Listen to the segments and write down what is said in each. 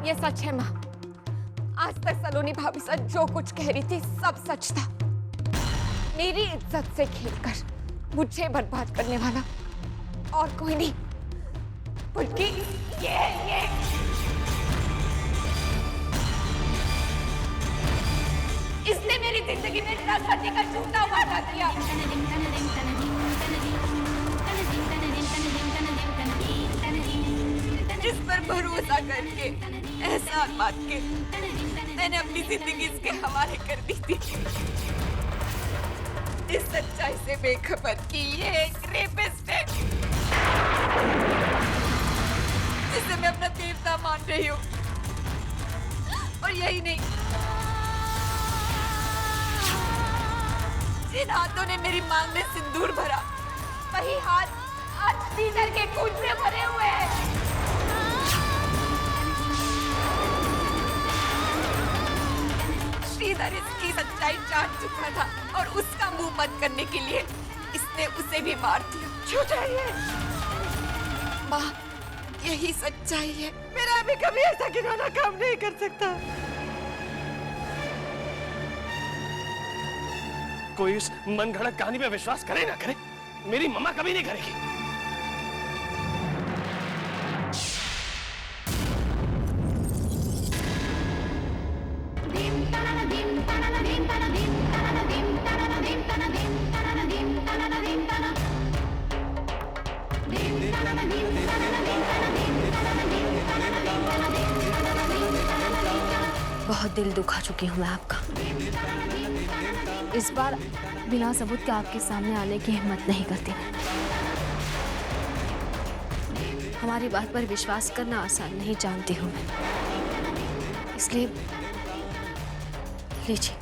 ये सच है माँ। आज तक सलोनी भाभी सच जो कुछ कह रही थी सब सच था। मेरी इज्जत से खेलकर मुझे बर्बाद करने वाला और कोई नहीं बल्कि ये इसने मेरी जिंदगी में राजनीति का झूठा वादा किया। जिस पर भरोसा करके एहसान मान के मैंने अपनी जिंदगी इसके हवाले कर दी थी। इस सच्चाई से बेखबर कि ये एक रेपिस्ट है जिसे मैं अपना देवता मान रही हूँ। और यही नहीं, जिन हाथों ने मेरी मांग में सिंदूर भरा वही हाथ आज श्रीधर के खून से भरे हुए हैं। श्रीधर इसकी सच्चाई जान चुका था और उसका मुंह बंद करने के लिए इसने उसे भी मार दिया। झूठ है ये माँ, यही सच्चाई है। मेरा भी कभी ऐसा घिनौना काम नहीं कर सकता। कोई इस मनगढ़ंत कहानी पे विश्वास करे ना करे, मेरी मम्मा कभी नहीं करेगी। बहुत दिल दुखा चुकी हूँ मैं आपका। इस बार बिना सबूत के आपके सामने आने की हिम्मत नहीं करती मैं। हमारी बात पर विश्वास करना आसान नहीं जानती हूँ मैं, इसलिए लीजिए।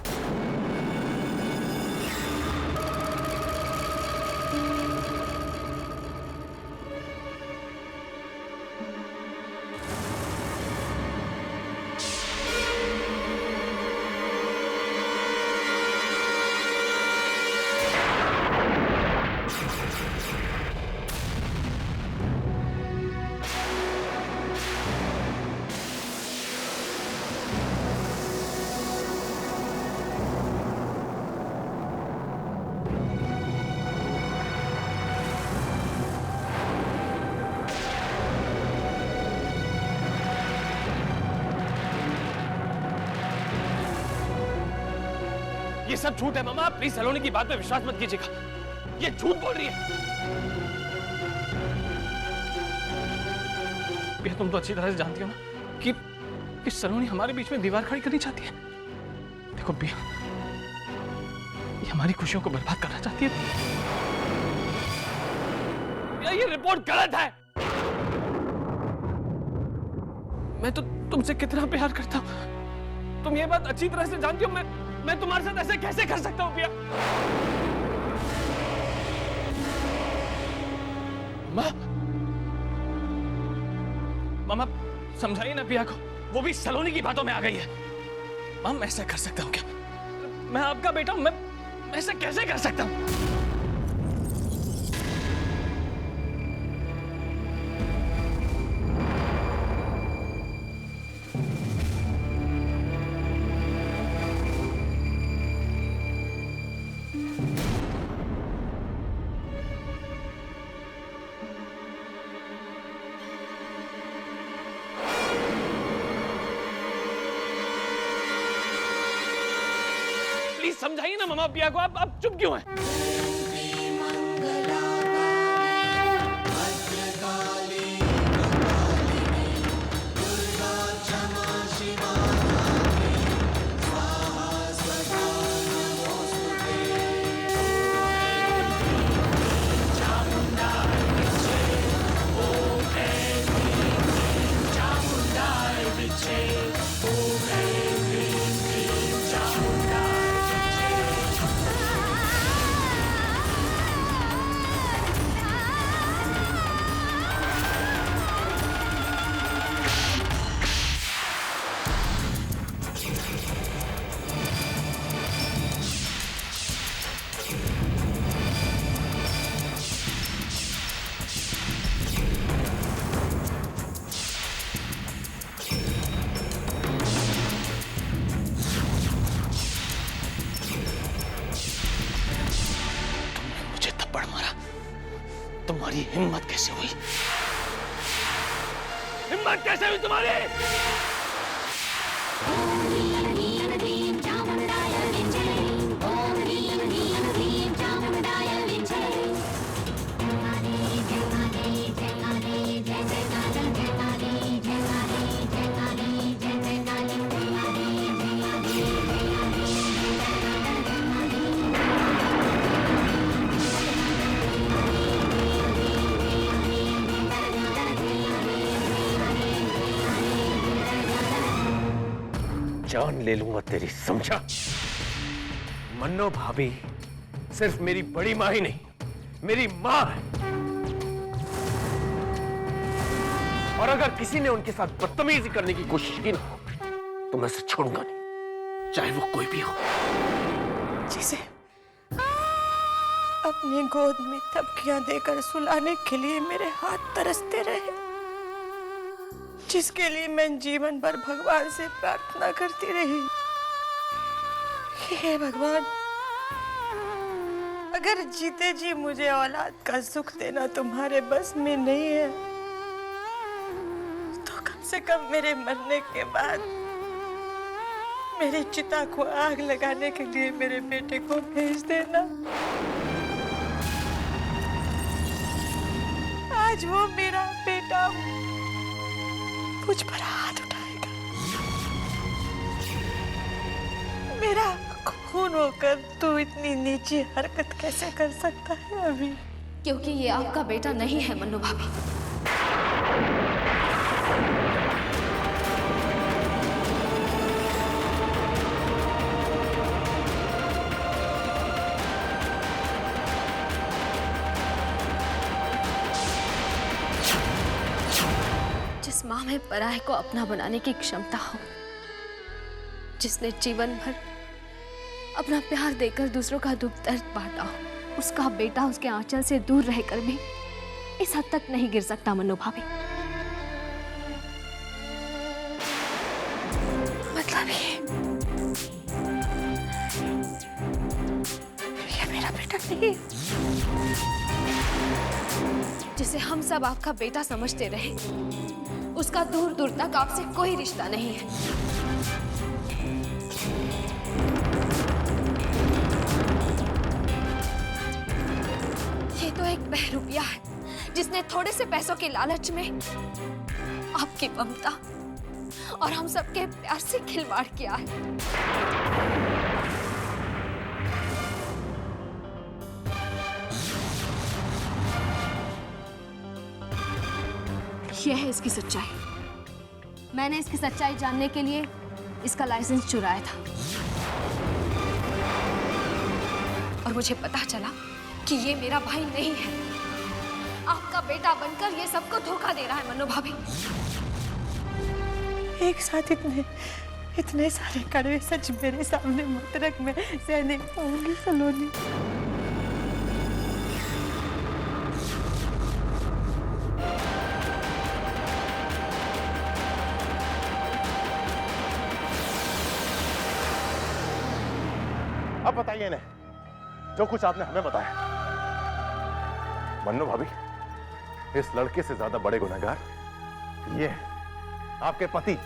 ये सब झूठ है मामा, प्लीज सलोनी की बात पे विश्वास मत कीजिएगा। ये झूठ बोल रही है। बिया, तुम तो अच्छी तरह से जानती हो ना कि सलोनी हमारे बीच में दीवार खड़ी करनी चाहती है। देखो बिया, ये हमारी खुशियों को बर्बाद करना चाहती है। बिया, ये रिपोर्ट गलत है। मैं तो तुमसे कितना प्यार करता हूं, तुम ये बात अच्छी तरह से जानती हो। मैं तुम्हारे साथ ऐसे कैसे कर सकता हूं पिया? मामा समझाइए ना पिया को, वो भी सलोनी की बातों में आ गई है। माम, मैं ऐसा कर सकता हूं क्या? मैं आपका बेटा हूं, मैं ऐसा कैसे कर सकता हूं? समझाइए ना मामा पिया को, आप चुप क्यों हैं? तुम्हारी हिम्मत कैसे हुई? हिम्मत कैसे हुई तुम्हारी? जान ले लूंगा तेरी, समझा? मन्नो भाभी सिर्फ मेरी बड़ी माँ ही नहीं, मेरी माँ है। और अगर किसी ने उनके साथ बदतमीजी करने की कोशिश की ना, तो मैं उसे छोड़ूंगा नहीं, चाहे वो कोई भी हो। जिसे अपनी गोद में थपकियां देकर सुलाने के लिए मेरे हाथ तरसते रहे, जिसके लिए मैं जीवन भर भगवान से प्रार्थना करती रही, हे भगवान, अगर जीते जी मुझे औलाद का सुख देना तुम्हारे बस में नहीं है, तो कम से कम मेरे मरने के बाद मेरी चिता को आग लगाने के लिए मेरे बेटे को भेज देना। आज वो मेरा बेटा मुझ पर हाथ उठाएगा, मेरा खून होकर तू इतनी नीची हरकत कैसे कर सकता है अभी? क्योंकि ये आपका बेटा नहीं है मन्नू भाभी। जिस माँ में पराये को अपना बनाने की क्षमता हो, जिसने जीवन भर अपना प्यार देकर दूसरों का दुख दर्द बांटा हो, उसका बेटा उसके आंचल से दूर रहकर भी इस हद तक नहीं गिर सकता मन्नू भाभी। मतलब ये मेरा बेटा नहीं, जिसे हम सब आपका बेटा समझते रहे, उसका दूर दूर तक आपसे कोई रिश्ता नहीं है। ये तो एक बहरूपिया है, जिसने थोड़े से पैसों के लालच में आपकी ममता और हम सबके प्यार से खिलवाड़ किया है। यह है इसकी सच्चाई। मैंने इसकी सच्चाई जानने के लिए इसका लाइसेंस चुराया था, और मुझे पता चला कि ये मेरा भाई नहीं है। आपका बेटा बनकर ये सबको धोखा दे रहा है मन्नू भाभी। एक साथ इतने सारे कड़वे सच मेरे सामने मुतरक में सहने पाऊंगी सलोनी? अब बताइए इन्हें जो कुछ आपने हमें बताया। मन्नू भाभी, इस लड़के से ज्यादा बड़े गुनहगार ये हैं, आपके पति।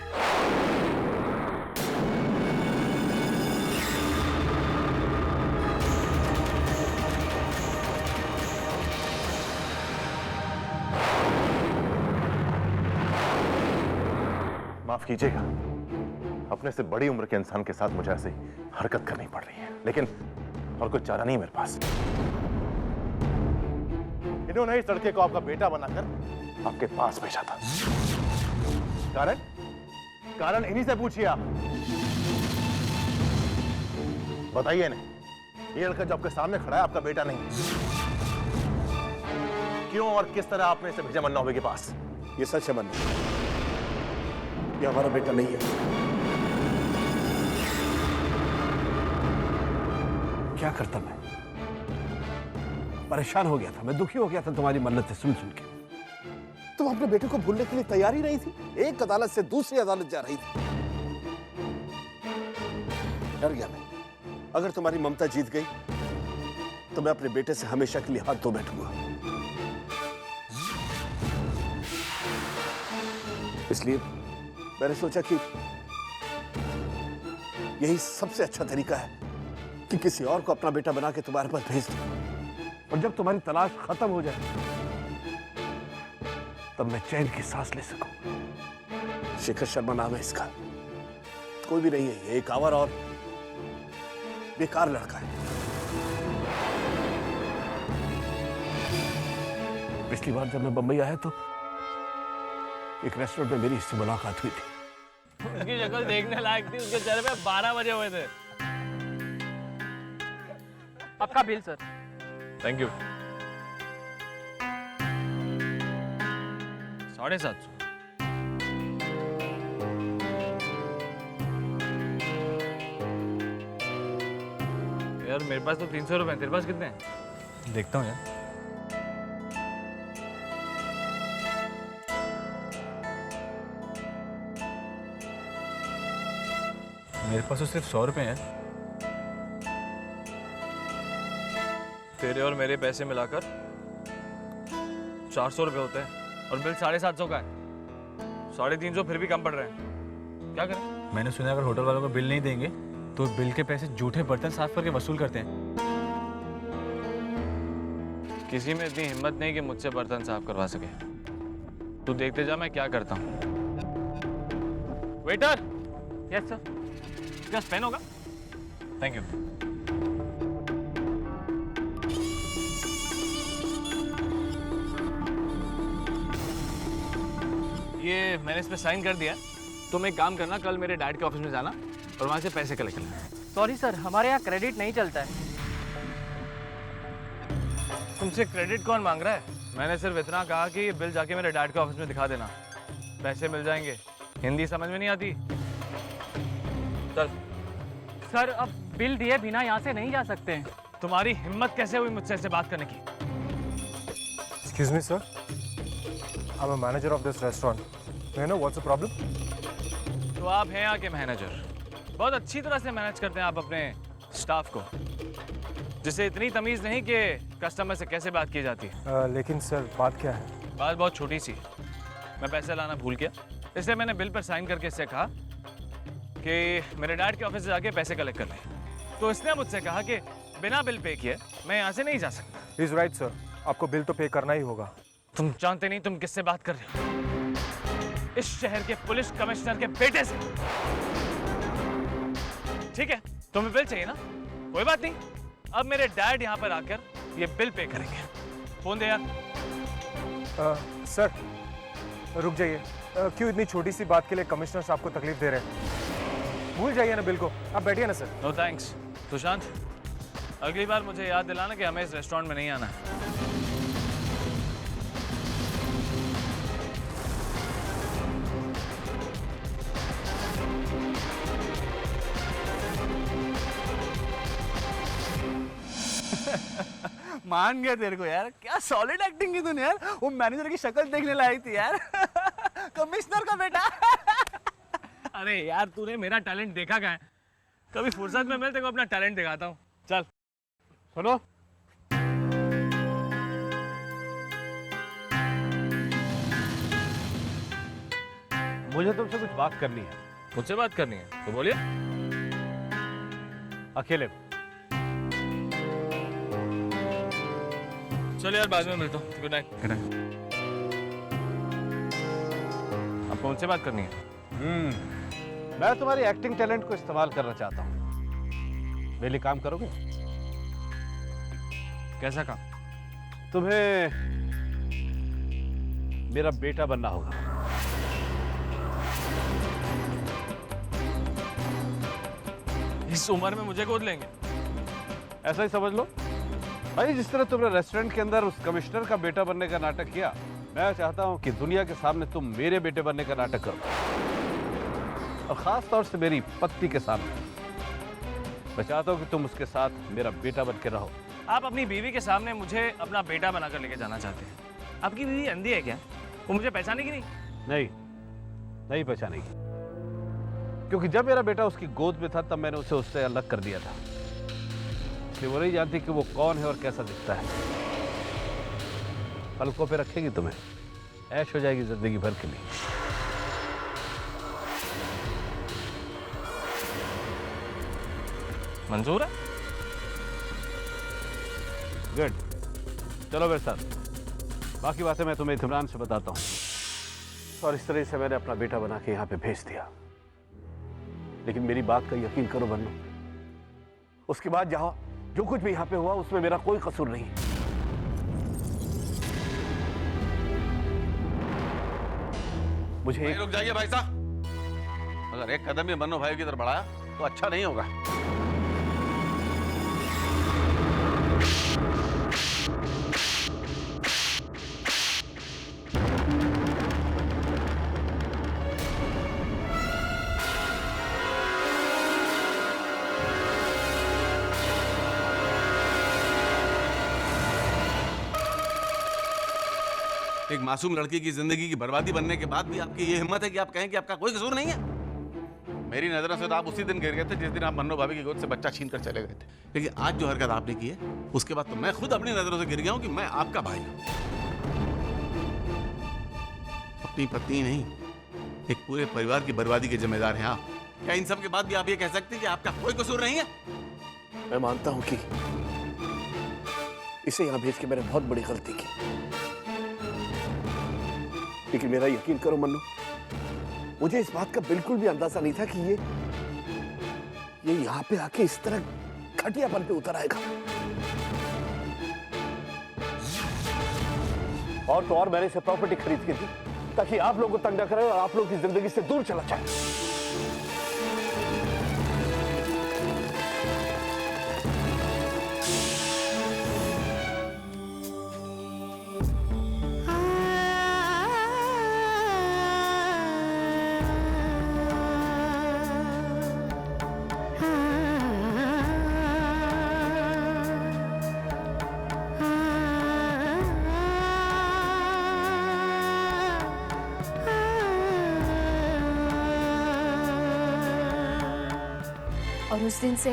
माफ कीजिएगा, अपने से बड़ी उम्र के इंसान के साथ मुझे ऐसी हरकत करनी पड़ रही है, लेकिन और कुछ चारा नहीं मेरे पास। इन्होंने इस लड़के को आपका बेटा बनाकर आपके पास भेजा था। कारण इन्हीं से पूछिए आप। बताइए इन्हें, ये लड़का जो आपके सामने खड़ा है आपका बेटा नहीं है। क्यों और किस तरह आपने इसे भेजा मन्ना भाभी के पास? ये सच है मन्ना, ये हमारा बेटा नहीं है। क्या करता मैं? परेशान हो गया था, मैं दुखी हो गया था तुम्हारी मन्नतें सुन सुन के। तुम अपने बेटे को भूलने के लिए तैयार ही नहीं थी, एक अदालत से दूसरी अदालत जा रही थी। डर गया मैं, अगर तुम्हारी ममता जीत गई तो मैं अपने बेटे से हमेशा के लिए हाथ धो बैठूंगा। इसलिए मैंने सोचा कि यही सबसे अच्छा तरीका है कि किसी और को अपना बेटा बना के तुम्हारे पास भेज दो, और जब तुम्हारी तलाश खत्म हो जाए तब मैं चैन की सांस ले सकूं। शेखर शर्मा नाम है इसका, कोई भी नहीं है, ये एक आवर और बेकार लड़का है। पिछली बार जब मैं बंबई आया तो एक रेस्टोरेंट में मेरी इससे मुलाकात हुई थी। उसकी शक्ल देखने लायक थी, उसके चेहरे पे 12 बजे हुए थे। आपका बिल सर। Thank you. 750। यार मेरे पास तो 300 रुपए हैं, तेरे पास कितने हैं? देखता हूँ यार। मेरे पास तो सिर्फ 100 रुपए हैं। तेरे और मेरे पैसे मिलाकर 400 रुपए होते हैं और बिल 750 का है। 350 फिर भी कम पड़ रहे हैं, क्या करें? मैंने सुना अगर होटल वालों को बिल नहीं देंगे तो बिल के पैसे जूठे बर्तन साफ करके वसूल करते हैं। किसी में इतनी हिम्मत नहीं कि मुझसे बर्तन साफ करवा सके। तू देखते जा मैं क्या करता हूँ। वेटर। Yes sir. क्या पेन होगा? Thank you. ये मैंने इस पे साइन कर दिया। तुम एक काम करना, कल मेरे डैड के ऑफिस में जाना और वहां से पैसे कलेक्ट करना। सॉरी सर, हमारे यहाँ क्रेडिट नहीं चलता है। तुमसे क्रेडिट कौन मांग रहा है? मैंने सिर्फ इतना कहा कि ये बिल जाके मेरे डैड के ऑफिस में दिखा देना, पैसे मिल जाएंगे। हिंदी समझ में नहीं आती? चल। सर अब बिल दिए बिना यहाँ से नहीं जा सकते हैं। तुम्हारी हिम्मत कैसे हुई मुझसे ऐसे बात करने की? Excuse me, sir. I'm a manager of this restaurant. May I know what's the problem? तो आप हैं यहाँ के मैनेजर, बहुत अच्छी तरह से मैनेज करते हैं आप अपने स्टाफ को, जिसे इतनी तमीज नहीं कि कस्टमर से कैसे बात की जाती है। लेकिन सर बात क्या है? बात बहुत छोटी सी। मैं पैसे लाना भूल गया, इसलिए मैंने बिल पर साइन करके इससे कहा कि मेरे डैड के ऑफिस से जाके पैसे कलेक्ट कर ले। तो इसने मुझसे कहा कि बिना बिल पे किए मैं यहाँ से नहीं जा सकता। He's right, sir. आपको बिल तो पे करना ही होगा। तुम जानते नहीं तुम किससे बात कर रहे हो? इस शहर के पुलिस कमिश्नर के बेटे से। ठीक है, तुम्हें बिल चाहिए ना? कोई बात नहीं, अब मेरे डैड यहाँ पर आकर ये बिल पे करेंगे। फोन दे यार। सर रुक जाइए। क्यों इतनी छोटी सी बात के लिए कमिश्नर साहब को तकलीफ दे रहे हैं? भूल जाइए ना बिल को, आप बैठिए ना सर। No thanks. सुशांत, अगली बार मुझे याद दिलाना कि हमें इस रेस्टोरेंट में नहीं आना है। मान गया तेरे को यार, क्या सॉलिड एक्टिंग की तूने यार। वो मैनेजर की शक्ल देखने लायक थी यार। कमिश्नर का बेटा। अरे यार तूने मेरा टैलेंट देखा कहाँ है? कभी फुर्सत में मिल तेरे को अपना टैलेंट दिखाता हूँ। चल। सुनो, मुझे तुमसे कुछ बात करनी है। मुझसे बात करनी है तो बोलिए। अकेले। चल यार बाद में मिलता हूँ। Good night. आपको मुझसे बात करनी है? मैं तुम्हारी एक्टिंग टैलेंट को इस्तेमाल करना चाहता हूँ। मेरे लिए काम करोगे? कैसा काम? तुम्हें मेरा बेटा बनना होगा। इस उम्र में मुझे गोद लेंगे? ऐसा ही समझ लो भाई। जिस तरह तुमने रेस्टोरेंट के अंदर उस कमिश्नर का बेटा बनने का नाटक किया, मैं चाहता हूं कि दुनिया के सामने तुम मेरे बेटे बनने का नाटक करो, और खास तौर से मेरी पत्नी के सामने। मैं चाहता हूं कि तुम उसके साथ मेरा बेटा बन के रहो। आप अपनी बीवी के सामने मुझे अपना बेटा बनाकर लेके जाना चाहते हैं? आपकी बीवी अंधी है क्या? वो मुझे पहचानेगी नहीं? नहीं पहचानेगी, क्योंकि जब मेरा बेटा उसकी गोद में था तब मैंने उसे उससे अलग कर दिया था। इसलिए वो नहीं जानती कि वो कौन है और कैसा दिखता है। पलकों पे रखेगी तुम्हें, ऐश हो जाएगी जिंदगी भर के लिए। मंजूर है? गुड, चलो मेरे साथ, बाकी बातें मैं तुम्हें इत्मीनान से बताता हूँ। और इस तरह से मैंने अपना बेटा बना के यहाँ पे भेज दिया, लेकिन मेरी बात का यकीन करो बन्नू, उसके बाद जहां जो कुछ भी यहाँ पे हुआ उसमें मेरा कोई कसूर नहीं। मुझे रुक जाइए भाई साहब, अगर एक कदम भी मन्नू भाई की तरफ बढ़ाया तो अच्छा नहीं होगा। एक मासूम लड़की की जिंदगी की बर्बादी बनने के बाद भी आपकी ये हिम्मत है कि आप कहें कि आपका कोई कसूर नहीं है। मेरी नजरों से तो आप उसी दिन गिर गए थे जिस दिन आप मन्नू भाभी की गोद से बच्चा छीन कर चले गए थे, लेकिन आज जो हरकत आपने की है उसके बाद तो मैं खुद अपनी नजरों से गिर गया हूं कि मैं आपका भाई हूं। अपनी पत्नी नहीं, एक पूरे परिवार की बर्बादी के जिम्मेदार हैं आप। क्या इन सब के बाद भी आप ये कह सकते हैं कि आपका कोई कसूर नहीं है? मैं मानता हूं कि इसे यहां भेज के मैंने बहुत बड़ी गलती की, लेकिन मेरा यकीन करो मन्नू, मुझे इस बात का बिल्कुल भी अंदाजा नहीं था कि ये यहां पे आके इस तरह घटियापन पे उतर आएगा। और तो और मैंने इसे प्रॉपर्टी खरीद के दी ताकि आप लोगों को तंग न करे और आप लोग की जिंदगी से दूर चला जाए। और उस दिन से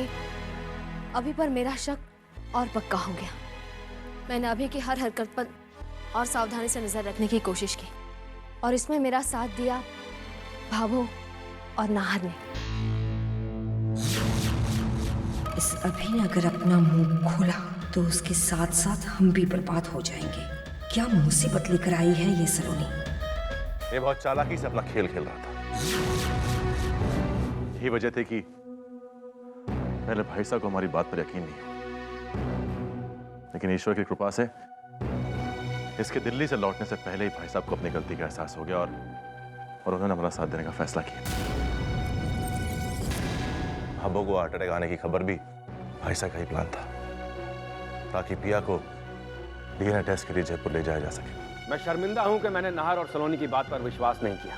अभी पर मेरा शक और पक्का हो गया। मैंने अभी की हर हरकत पर और सावधानी से नजर रखने की कोशिश की, और इसमें मेरा साथ दिया भाभू और नाहर ने। इस अभी ने अगर अपना मुंह खोला तो उसके साथ साथ हम भी बर्बाद हो जाएंगे। क्या मुसीबत लेकर आई है ये सलोनी। ये बहुत चालाकी से अपना खेल खेल रहा था। यही वजह थी कि पहले भाई साहब को हमारी बात पर यकीन नहीं हुआ, लेकिन ईश्वर की कृपा से इसके दिल्ली से लौटने से पहले ही भाई साहब को अपनी गलती का एहसास हो गया और उन्होंने हमारा साथ देने का फैसला किया। भाभो को हार्ट अटैक आने की खबर भी भाई साहब का ही प्लान था, ताकि पिया को डीएनए टेस्ट के लिए जयपुर ले जाया जा सके। मैं शर्मिंदा हूं कि मैंने नाहर और सलोनी की बात पर विश्वास नहीं किया।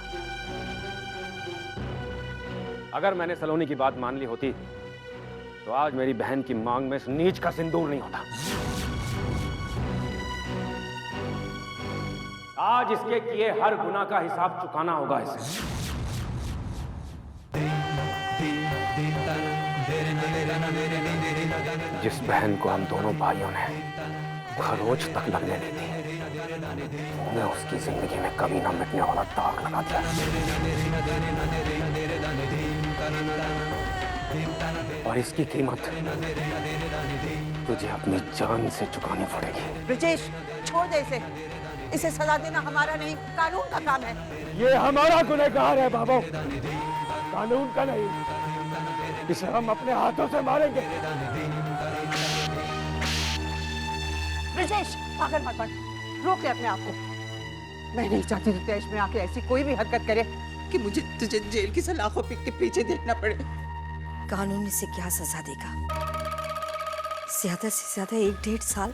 अगर मैंने सलोनी की बात मान ली होती तो आज मेरी बहन की मांग में इस नीच का सिंदूर नहीं होता। आज इसके किए हर गुनाह का हिसाब चुकाना होगा इसे। जिस बहन को हम दोनों भाइयों ने खरोच तक लगने दी थी, मैं उसकी जिंदगी में कभी ना मिटने वाला दाग लगा दिया। और इसकी कीमत तुझे अपनी जान से चुकानी पड़ेगी। ब्रिजेश, छोड़ दे इसे। इसे सजा देना हमारा नहीं, कानून का काम है। ये हमारा गुनहगार है बाबू, कानून का नहीं। इसे हम अपने हाथों से मारेंगे। ब्रिजेश, पागल मत बन, रोक ले अपने आप को। मैं नहीं चाहती कि देश में आके ऐसी कोई भी हरकत करे कि मुझे तुझे जेल की सलाखों के पीछे देखना पड़े। कानून इसे क्या सजा देगा? ज्यादा से ज्यादा 1-1.5 साल।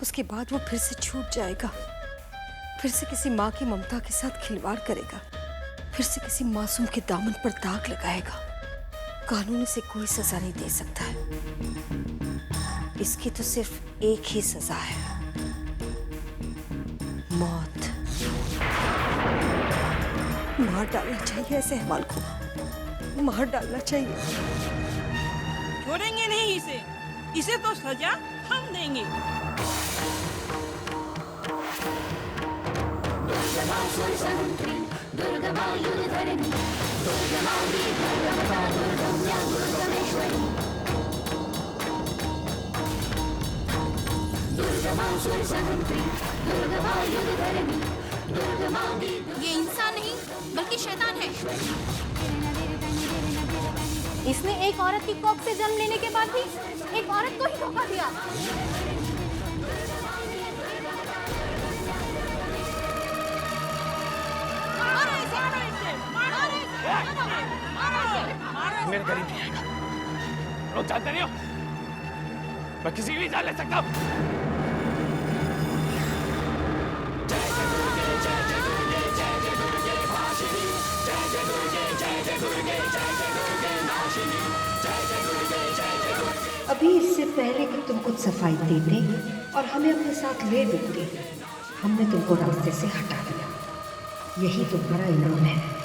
उसके बाद वो फिर से छूट जाएगा, फिर से किसी माँ की ममता के साथ खिलवाड़ करेगा, फिर से किसी मासूम के दामन पर दाग लगाएगा। कानून इसे कोई सजा नहीं दे सकता है। इसकी तो सिर्फ एक ही सजा है, मौत। मार डालना चाहिए ऐसे अहमाल को, मार डालना चाहिए। छोड़ेंगे नहीं इसे, इसे तो सजा हम देंगे। ये इंसान नहीं बल्कि शैतान है। इसने एक औरत की कोख से जन्म लेने के बाद भी एक औरत को ही धोखा दिया। मेरे करीब नहीं आएगा। लोग जानते नहीं हो, मैं किसी की भी जान ले सकता हूँ। अभी इससे पहले कि तुम कुछ सफाई देते और हमें अपने साथ ले डूबते, हमने तुमको रास्ते से हटा दिया। यही तुम्हारा इनाम है।